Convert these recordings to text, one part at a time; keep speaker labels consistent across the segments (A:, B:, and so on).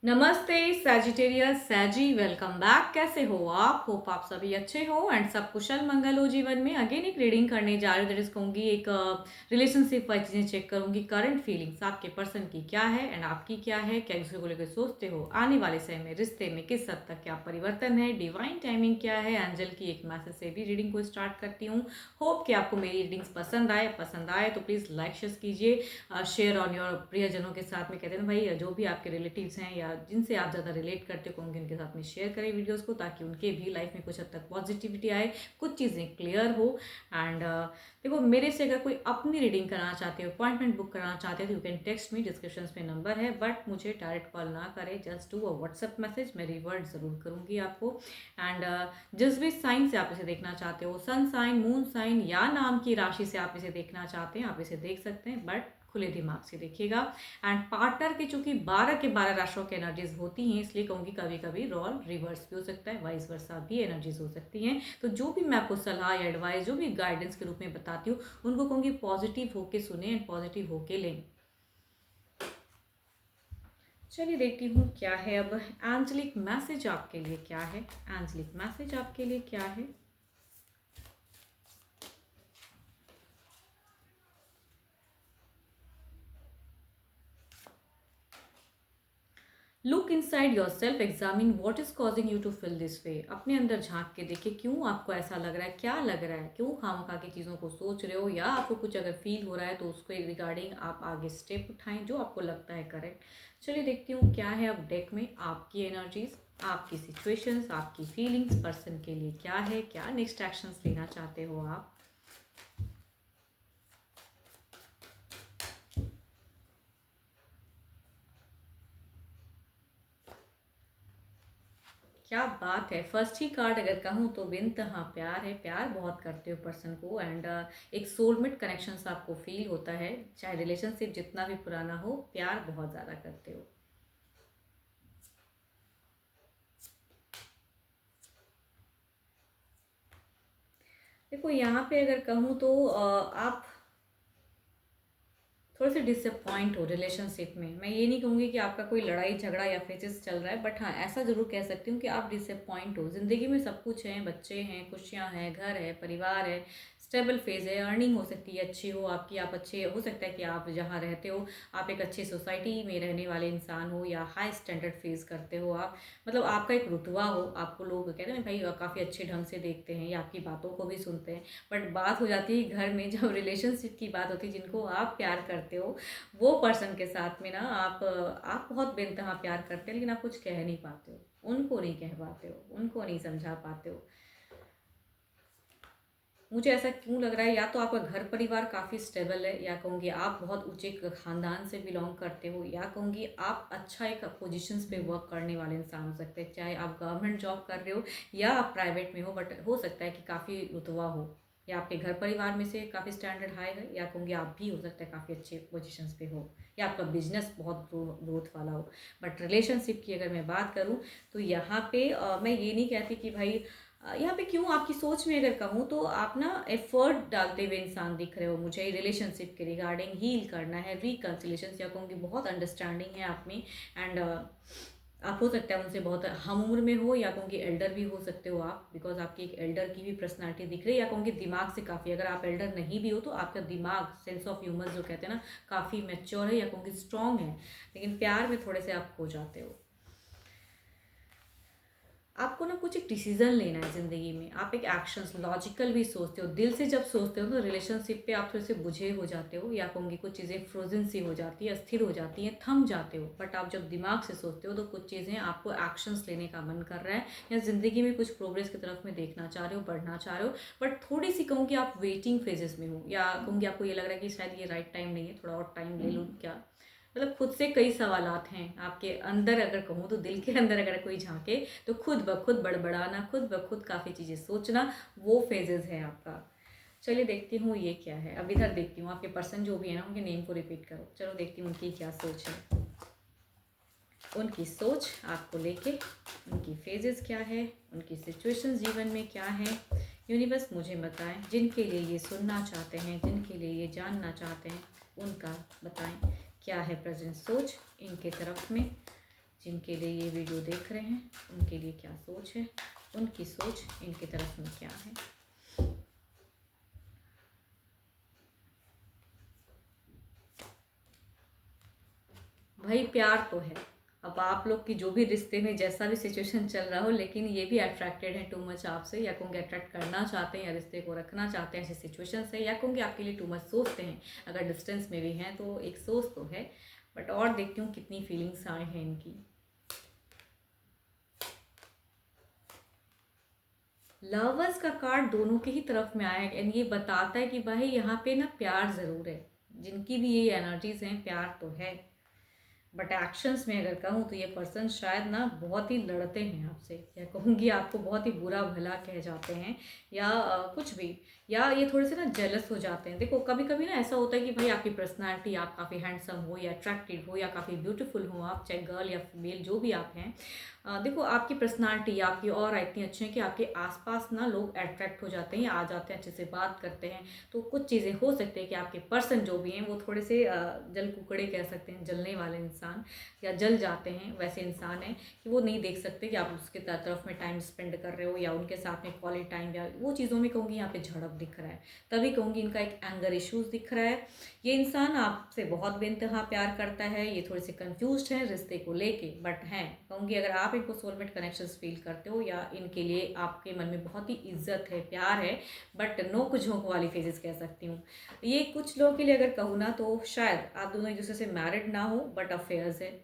A: नमस्ते Sagittarius सैजी, welcome back. कैसे हो आप? होप आप सभी अच्छे हो एंड सब कुशल मंगल हो जीवन में। अगेन एक रीडिंग करने जा रही हूँ। दैट इज कहूँगी एक रिलेशनशिप वाइज चीज़ें चेक करूँगी। करंट फीलिंग्स आपके पर्सन की क्या है एंड आपकी क्या है, क्या दूसरे को लेकर सोचते हो, आने वाले समय में रिश्ते में किस हद तक क्या परिवर्तन है, डिवाइन टाइमिंग क्या है। एंजल की एक मैसेज से भी रीडिंग को स्टार्ट करती हूँ। होप कि आपको मेरी रीडिंग्स पसंद आए तो प्लीज़ लाइक शेयर कीजिए, शेयर ऑन योर प्रियजनों के साथ में। कहते हैं ना भाई, जो भी आपके रिलेटिव्स हैं या जिनसे आप ज़्यादा रिलेट करते हो उनके साथ में शेयर करें वीडियोस को, ताकि उनके भी लाइफ में कुछ हद तक पॉजिटिविटी आए, कुछ चीज़ें क्लियर हो। एंड देखो, मेरे से अगर कोई अपनी रीडिंग कराना चाहते हो, अपॉइंटमेंट बुक कराना चाहते हो तो you can text me, description में नंबर है। बट मुझे डायरेक्ट कॉल ना करें, just do a WhatsApp message, मैं रिवर्ट ज़रूर करूँगी आपको। एंड जिस भी साइन से आप इसे देखना चाहते हो, सन साइन, मून साइन या नाम की राशि से आप इसे देखना चाहते हैं, आप इसे देख सकते हैं, बट खुले दिमाग से देखिएगा। एंड पार्टनर की चूंकि 12 के 12 राशियों की एनर्जीज होती हैं, इसलिए कहूँगी कभी कभी रोल रिवर्स भी हो सकता है, वाइस वर्सा भी एनर्जीज हो सकती हैं। तो जो भी मैं आपको सलाह या एडवाइस, जो भी गाइडेंस के रूप में बताती हूँ, उनको कहूँगी पॉजिटिव होके सुने एंड पॉजिटिव होके लें। चलिए देखती हूँ क्या है अब एंजलिक मैसेज आपके लिए क्या है। एंजलिक मैसेज आपके लिए क्या है। Look inside yourself, examine what is causing you to feel this way. अपने अंदर झांक के देखिए, क्यों आपको ऐसा लग रहा है, क्या लग रहा है, क्यों खामखा की चीज़ों को सोच रहे हो, या आपको कुछ अगर फील हो रहा है तो उसके रिगार्डिंग आप आगे स्टेप उठाएं जो आपको लगता है करेक्ट। चलिए देखती हूँ क्या है अब डेक में आपकी एनर्जीज, आपकी सिचुएशंस, आपकी फीलिंग्स, पर्सन के लिए क्या है, क्या नेक्स्ट एक्शंस लेना चाहते हो आप। क्या बात है। फर्स्ट ही कार्ड अगर कहूँ तो बेनतहा प्यार है, प्यार बहुत करते हो पर्सन को। एंड एक सोलमेट कनेक्शंस आपको फील होता है, चाहे रिलेशनशिप जितना भी पुराना हो, प्यार बहुत ज़्यादा करते हो। देखो यहाँ पे अगर कहूँ तो आप थोड़े से डिसअपॉइंट हो रिलेशनशिप में। मैं ये नहीं कहूँगी कि आपका कोई लड़ाई झगड़ा या फेजेस चल रहा है, बट हाँ ऐसा ज़रूर कह सकती हूँ कि आप डिसअपॉइंट हो। ज़िंदगी में सब कुछ है, बच्चे हैं, खुशियाँ हैं, घर है, परिवार है, स्टेबल फेज है, अर्निंग हो सकती है अच्छी हो आपकी, आप अच्छे हो सकता है कि आप जहाँ रहते हो आप एक अच्छी सोसाइटी में रहने वाले इंसान हो, या हाई स्टैंडर्ड फेस करते हो आप, मतलब आपका एक रुतबा हो, आपको लोग कहते हैं भाई काफ़ी अच्छे ढंग से देखते हैं या आपकी बातों को भी सुनते हैं। बट बात हो जाती है घर में, जब रिलेशनशिप की बात होती है, जिनको आप प्यार करते हो वो पर्सन के साथ में ना आप बहुत बेइंतहा प्यार करते हो, लेकिन आप कुछ कह नहीं पाते हो, उनको नहीं कह पाते हो, उनको नहीं समझा पाते हो। मुझे ऐसा क्यों लग रहा है, या तो आपका घर परिवार काफ़ी स्टेबल है, या कहूँगी आप बहुत ऊंचे खानदान से बिलोंग करते हो, या कहूँगी आप अच्छा एक पोजीशंस पे वर्क करने वाले इंसान हो सकते हैं, चाहे आप गवर्नमेंट जॉब कर रहे हो या आप प्राइवेट में हो, बट हो सकता है कि काफ़ी रुतबा हो, या आपके घर परिवार में से काफ़ी स्टैंडर्ड हाई है, या कहूँगी आप भी हो सकता है काफ़ी अच्छे पोजीशंस पे हो, या आपका बिजनेस बहुत ग्रोथ वाला हो। बट रिलेशनशिप की अगर मैं बात करूँ तो यहाँ पे मैं ये नहीं कहती कि भाई यहाँ पे क्यों, आपकी सोच में अगर कहूँ तो आप ना एफर्ट डालते हुए इंसान दिख रहे हो मुझे, रिलेशनशिप के रिगार्डिंग हील करना है, रिकन्सिलेशन, या कहूँगी बहुत अंडरस्टैंडिंग है आप में। एंड आप हो सकता है उनसे बहुत हम उम्र में हो, या कहूँगी एल्डर भी हो सकते हो आप, बिकॉज आपकी एक एल्डर की भी पर्सनालिटी दिख रही है, या कहूँगी दिमाग से काफ़ी, अगर आप एल्डर नहीं भी हो तो आपका दिमाग, सेंस ऑफ ह्यूमर जो कहते हैं ना, काफ़ी मैच्योर है, या कहूँगी स्ट्रांग है, लेकिन प्यार में थोड़े से आप खो जाते हो। आपको ना कुछ एक डिसीजन लेना है ज़िंदगी में, आप एक एक्शंस लॉजिकल भी सोचते हो, दिल से जब सोचते हो तो रिलेशनशिप पे आप थोड़े से बुझे हो जाते हो, या कहूँगी कुछ चीज़ें फ्रोजन सी हो जाती है, अस्थिर हो जाती हैं, थम जाते हो। बट आप जब दिमाग से सोचते हो तो कुछ चीज़ें आपको एक्शंस लेने का मन कर रहा है, या ज़िंदगी में कुछ प्रोग्रेस की तरफ में देखना चाह रहे हो, बढ़ना चाह रहे हो, बट थोड़ी सी कहूँगी आप वेटिंग फेजेस में हो, या कहूँगी आपको ये लग रहा है कि शायद ये राइट टाइम नहीं है, थोड़ा और टाइम ले लूँ क्या। मतलब खुद से कई सवालात हैं आपके अंदर, अगर कहूँ तो दिल के अंदर अगर कोई झांके तो खुद ब खुद बड़बड़ाना, खुद ब खुद काफ़ी चीज़ें सोचना, वो फेजेस है आपका। चलिए देखती हूँ ये क्या है। अब इधर देखती हूँ आपके पर्सन जो भी है ना, उनके नेम को रिपीट करो। चलो देखती हूँ उनकी क्या सोच है, उनकी सोच आपको लेके, उनकी फेजेस क्या है, उनकी सिचुएशन जीवन में क्या है। यूनिवर्स मुझे बताएं, जिनके लिए ये सुनना चाहते हैं, जिनके लिए ये जानना चाहते हैं, उनका बताएं क्या है प्रेजेंट सोच इनके तरफ में। जिनके लिए ये वीडियो देख रहे हैं उनके लिए क्या सोच है, उनकी सोच इनकी तरफ में क्या है। भाई प्यार तो है, अब आप लोग की जो भी रिश्ते में जैसा भी सिचुएशन चल रहा हो, लेकिन ये भी अट्रैक्टेड है टू मच आपसे, या कहूँगी अट्रैक्ट करना चाहते हैं या रिश्ते को रखना चाहते हैं ऐसी सिचुएशन से, या कहूँगी आपके लिए टू मच सोचते हैं। अगर डिस्टेंस में भी हैं तो एक सोच तो है, बट और देखती हूँ कितनी फीलिंग्स आए हैं इनकी। लवर्स का कार्ड दोनों के ही तरफ में आया है, एंड ये बताता है कि भाई यहाँ पे ना प्यार ज़रूर है, जिनकी भी ये एनर्जीज हैं प्यार तो है, बट एक्शंस में अगर कहूँ तो ये पर्सन शायद ना बहुत ही लड़ते हैं आपसे, या कहूँगी आपको बहुत ही बुरा भला कह जाते हैं, या कुछ भी, या ये थोड़े से ना जेलस हो जाते हैं। देखो कभी कभी ना ऐसा होता है कि भाई आपकी पर्सनालिटी, आप काफ़ी हैंडसम हो या अट्रैक्टिव हो या काफ़ी ब्यूटीफुल हो, आप चाहे गर्ल या मेल जो भी आप हैं, देखो आपकी पर्सनालिटी आपकी और इतनी अच्छी है कि आपके आसपास ना लोग अट्रैक्ट हो जाते हैं, आ जाते हैं, अच्छे से बात करते हैं। तो कुछ चीज़ें हो सकती है कि आपके पर्सन जो भी हैं वो थोड़े से जल कुकड़े कह सकते हैं, जलने वाले इंसान या जल जाते हैं, वैसे इंसान हैं कि वो नहीं देख सकते कि आप उसके तरफ में टाइम स्पेंड कर रहे हो या उनके साथ में क्वालिटी टाइम, या वो चीज़ों में कहूँगी यहाँ पे झड़प दिख रहा है। तभी कहूँगी इनका एक एंगर इश्यूज दिख रहा है। ये इंसान आपसे बहुत बेइंतहा प्यार करता है, ये थोड़े से कंफ्यूज्ड हैं रिश्ते को लेके, बट हैं कहूँगी अगर आप इनको सोलमेट कनेक्शंस फील करते हो या इनके लिए आपके मन में बहुत ही इज्जत है, प्यार है, बट नोक झोंक वाली फेजेस कह सकती हूँ। ये कुछ लोगों के लिए अगर कहूँ ना तो शायद आप दोनों एक दूसरे से मैरिड ना हो, बट अफेयर्स है,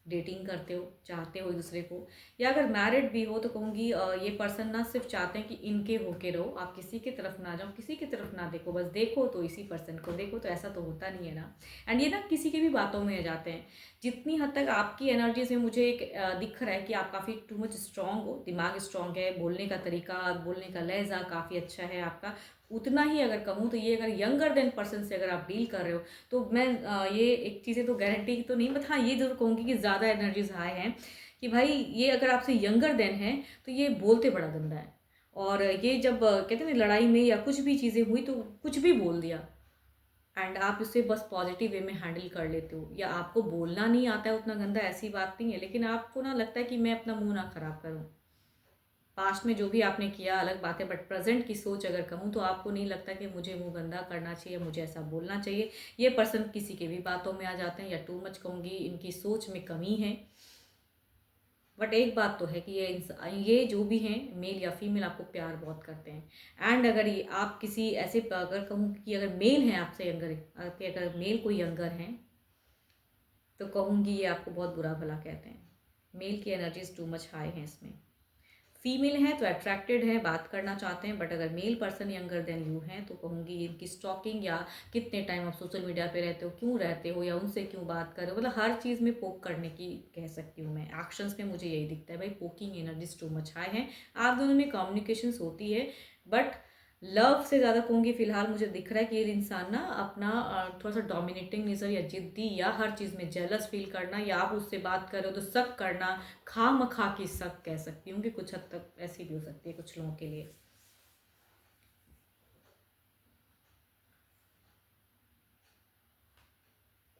A: डेटिंग करते हो, चाहते हो एक दूसरे को, या अगर मैरिड भी हो तो कहूँगी ये पर्सन ना सिर्फ चाहते हैं कि इनके होके रहो, आप किसी की तरफ ना जाओ, किसी की तरफ ना देखो, बस देखो तो इसी पर्सन को देखो, तो ऐसा तो होता नहीं है ना। एंड ये ना किसी की भी बातों में आ जाते हैं। जितनी हद तक आपकी एनर्जीज में मुझे एक दिख रहा है कि आप काफ़ी टू मच स्ट्रांग हो, दिमाग स्ट्रांग है, बोलने का तरीका, बोलने का लहजा काफ़ी अच्छा है आपका, उतना ही अगर कहूँ तो ये अगर यंगर देन पर्सन से अगर आप डील कर रहे हो तो मैं ये एक चीज़ें तो गारंटी तो नहीं, बट हाँ ये जरूर कहूँगी कि ज़्यादा एनर्जीज हाई हैं कि भाई ये अगर आपसे यंगर देन है तो ये बोलते बड़ा गंदा है। और ये जब कहते हैं ना लड़ाई में या कुछ भी चीज़ें हुई तो कुछ भी बोल दिया, एंड आप इसे बस पॉजिटिव वे में हैंडल कर लेते हो, या आपको बोलना नहीं आता है उतना गंदा, ऐसी बात नहीं है, लेकिन आपको ना लगता है कि मैं अपना मुंह ना खराब करूँ। पास्ट में जो भी आपने किया अलग बात है, बट प्रेजेंट की सोच अगर कहूँ तो आपको नहीं लगता कि मुझे मुंह गंदा करना चाहिए, मुझे ऐसा बोलना चाहिए। ये पर्सन किसी के भी बातों में आ जाते हैं, या टू मच कहूँगी इनकी सोच में कमी है। बट एक बात तो है कि ये जो भी हैं मेल या फीमेल आपको प्यार बहुत करते हैं। एंड अगर ये आप किसी ऐसे अगर कहूँ कि अगर मेल हैं आपसे यंगर, आपके अगर मेल कोई यंगर हैं तो कहूँगी ये आपको बहुत बुरा भला कहते हैं। मेल की एनर्जीज टू मच हाई हैं इसमें। फीमेल हैं तो अट्रैक्टेड है, बात करना चाहते हैं, बट अगर male person younger than you हैं तो कहूँगी इनकी स्टॉकिंग, या कितने टाइम आप सोशल मीडिया पे रहते हो, क्यों रहते हो, या उनसे क्यों बात कर रहे हो, मतलब हर चीज़ में पोक करने की कह सकती हूँ मैं। एक्शंस में मुझे यही दिखता है भाई, poking energies too much high है। आप दोनों में कम्युनिकेशन होती है, बट लव से ज़्यादा कहूँगी फिलहाल मुझे दिख रहा है कि ये इंसान ना अपना थोड़ा सा डोमिनेटिंग नेचर या जिद्दी, या हर चीज़ में जेलस फील करना, या आप उससे बात कर रहे हो तो शक करना, खामखा की शक कह सकती हूँ कि कुछ हद तक ऐसी भी हो सकती है कुछ लोगों के लिए।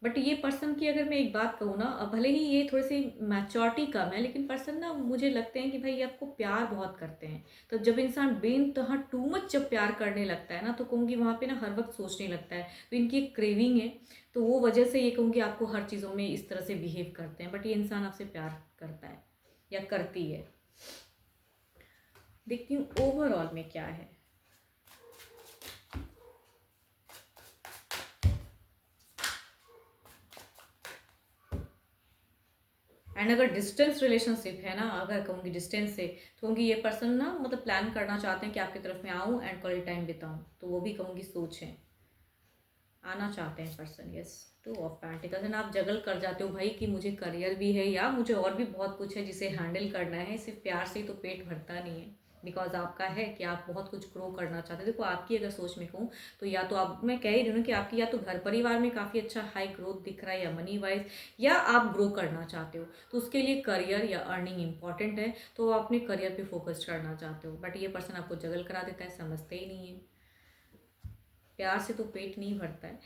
A: बट ये पर्सन की अगर मैं एक बात कहूँ ना, भले ही ये थोड़ी सी मैच्योरिटी कम है, लेकिन पर्सन ना मुझे लगते हैं कि भाई ये आपको प्यार बहुत करते हैं। तो जब इंसान बेइंतहा टू मच जब प्यार करने लगता है ना तो कहूँगी वहाँ पे ना हर वक्त सोचने लगता है, तो इनकी एक क्रेविंग है, तो वो वजह से ये कहूँगी आपको हर चीज़ों में इस तरह से बिहेव करते हैं। बट ये इंसान आपसे प्यार करता है या करती है। देखती हूँ ओवरऑल में क्या है। एंड अगर डिस्टेंस रिलेशनशिप है ना, अगर कहूँगी डिस्टेंस से, तो कहूँगी ये पर्सन ना मतलब प्लान करना चाहते हैं कि आपकी तरफ में आऊँ एंड क्वालिटी टाइम बिताऊँ, तो वो भी कहूँगी सोच है, आना चाहते हैं person. Yes, two of pentacles, and आप जगल कर जाते हो भाई कि मुझे करियर भी है या मुझे और भी बहुत कुछ है जिसे हैंडल करना है, सिर्फ प्यार से ही तो पेट भरता नहीं है। बिकॉज आपका है कि आप बहुत कुछ ग्रो करना चाहते हो। देखो आपकी अगर सोच में कहूँ तो या तो आप, मैं कह ही रही हूँ कि आपकी या तो घर परिवार में काफ़ी अच्छा हाई ग्रोथ दिख रहा है या मनी वाइज, या आप ग्रो करना चाहते हो तो उसके लिए करियर या अर्निंग इंपॉर्टेंट है, तो आप अपने करियर पे फोकस करना चाहते हो। बट ये पर्सन आपको जगल करा देता है, समझते ही नहीं है। प्यार से तो पेट नहीं भरता है।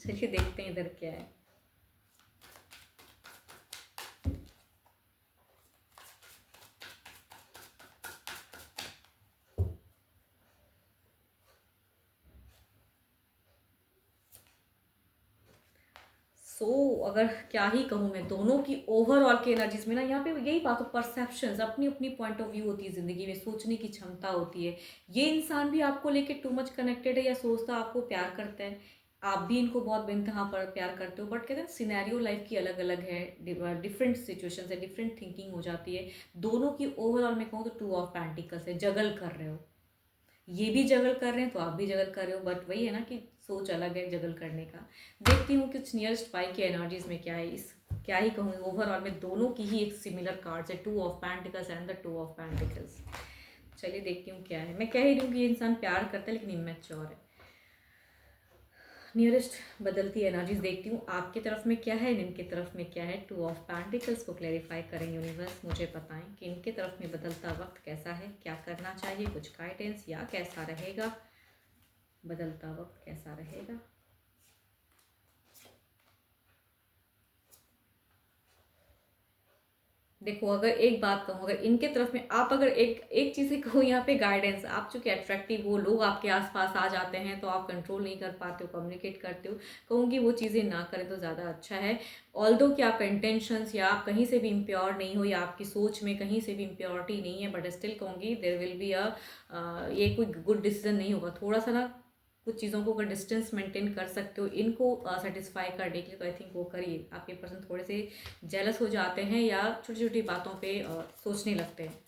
A: चलिए देखते हैं इधर क्या है। अगर क्या ही कहूँ मैं, दोनों की ओवरऑल की एनर्जीज में ना, यहाँ पे यही बात हो, परसेप्शंस, अपनी अपनी पॉइंट ऑफ व्यू होती है ज़िंदगी में, सोचने की क्षमता होती है। ये इंसान भी आपको लेके टू मच कनेक्टेड है या सोचता आपको प्यार करता है, आप भी इनको बहुत बेनतहा पर प्यार करते हो, बट कहते हैं सिनेरियो लाइफ की अलग अलग है, डिफरेंट सिचुएशन है, डिफरेंट थिंकिंग हो जाती है। दोनों की ओवरऑल में कहूँ तो टू ऑफ पेंटिकल्स है, जगल कर रहे हो, ये भी जगल कर रहे हैं तो आप भी जगल कर रहे हो, बट वही है ना कि सोच अलग है जगल करने का। देखती हूँ कुछ नियरेस्ट पाई की एनर्जीज में क्या है, इस क्या ही कहूँ, ओवरऑल में दोनों की ही एक सिमिलर कार्ड्स है, two of pentacles and the two of pentacles. चलिए देखती हूँ क्या है। मैं कह ही रही हूँ कि ये इंसान प्यार करता है लेकिन इमेच्योर है। नियरेस्ट बदलती एनर्जीज देखती हूँ, आपकी तरफ में क्या है, इनकी तरफ में क्या है। टू ऑफ पेंटिकल्स को क्लैरिफाई करें यूनिवर्स, मुझे बताएं कि इनके तरफ में बदलता वक्त कैसा है, क्या करना चाहिए, कुछ गाइडेंस या कैसा रहेगा, बदलता वक्त कैसा रहेगा। देखो, अगर एक बात कहूँ, अगर इनके तरफ में आप अगर एक एक चीज़ ही कहूँ यहाँ पे, गाइडेंस, आप चूँकि अट्रैक्टिव हो, लोग आपके आसपास आ जाते हैं तो आप कंट्रोल नहीं कर पाते हो, कम्युनिकेट करते हो, कहूँगी वो चीज़ें ना करें तो ज़्यादा अच्छा है। ऑल्दो कि आपका इंटेंशंस या आप कहीं से भी इम्प्योर नहीं हो, या आपकी सोच में कहीं से भी इम्प्योरिटी नहीं है, बट स्टिल कहूँगी देयर विल बी ये कोई गुड डिसीजन नहीं होगा। थोड़ा सा ना कुछ चीज़ों को अगर डिस्टेंस मेंटेन कर सकते हो इनको सेटिस्फाई करने के लिए, तो आई थिंक वो करिए। आपके पर्सन थोड़े से जेलस हो जाते हैं या छोटी छोटी बातों पे सोचने लगते हैं,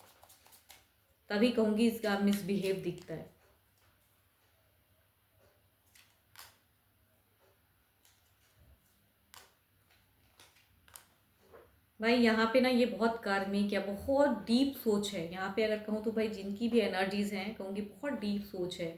A: तभी कहूँगी इसका मिसबिहेव दिखता है। भाई यहाँ पे ना ये बहुत कार्मिक या बहुत डीप सोच है, यहाँ पे अगर कहूँ तो भाई जिनकी भी एनर्जीज हैं कहूँगी बहुत डीप सोच है।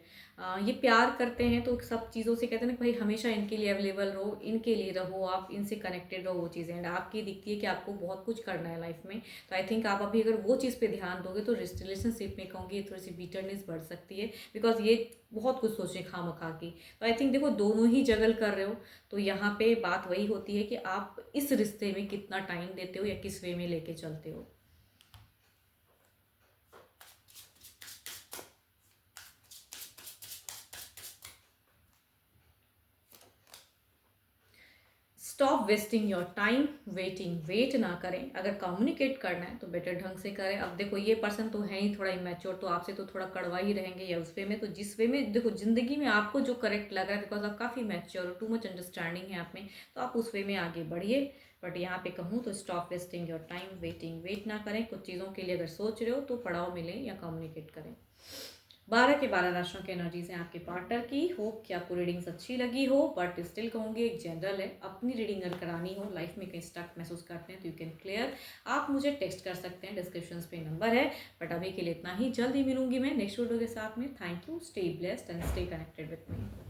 A: ये प्यार करते हैं तो सब चीज़ों से कहते हैं ना भाई हमेशा इनके लिए अवेलेबल रहो, इनके लिए रहो, आप इनसे कनेक्टेड रहो, वो चीज़ें एंड आपकी दिखती है कि आपको बहुत कुछ करना है लाइफ में। तो आई थिंक आप अभी अगर वो चीज़ पे ध्यान दोगे तो रिलेशनशिप में कहूँगी थोड़ी सी बिटरनेस बढ़ सकती है, बिकॉज ये बहुत कुछ सोचें खामखा की। तो आई थिंक देखो दोनों ही जगल कर रहे हो, तो यहाँ पे बात वही होती है कि आप इस रिश्ते में कितना टाइम देते हो या किस वे में लेके चलते हो। Stop wasting your time waiting, wait ना करें। अगर कम्युनिकेट करना है तो बेटर ढंग से करें। अब देखो ये पर्सन तो है ही थोड़ा इमेच्योर, तो आपसे तो थोड़ा कड़वा ही रहेंगे या उस वे में, तो जिस वे में देखो जिंदगी में आपको जो करेक्ट लग रहा है, बिकॉज आप काफ़ी मैच्योर हो, टू मच अंडरस्टैंडिंग है आप में, तो आप उस वे में आगे बढ़िए। बट यहाँ पे कहूँ तो stop wasting your time waiting, wait ना करें। कुछ चीज़ों के लिए अगर सोच रहे हो तो पड़ाव में लें या कम्युनिकेट करें। 12 के 12 राशियों की एनर्जीज हैं आपके पार्टनर की। होप कि आपको रीडिंग्स अच्छी लगी हो, बट स्टिल कहूँगी एक जनरल है, अपनी रीडिंग अगर करानी हो, लाइफ में कहीं स्टक महसूस करते हैं तो यू कैन क्लियर, आप मुझे टेक्स्ट कर सकते हैं, डिस्क्रिप्शन पे नंबर है। बट अभी के लिए इतना ही, जल्दी मिलूंगी मैं नेक्स्ट वीडियो के साथ में। Thank you, stay blessed and stay connected with me.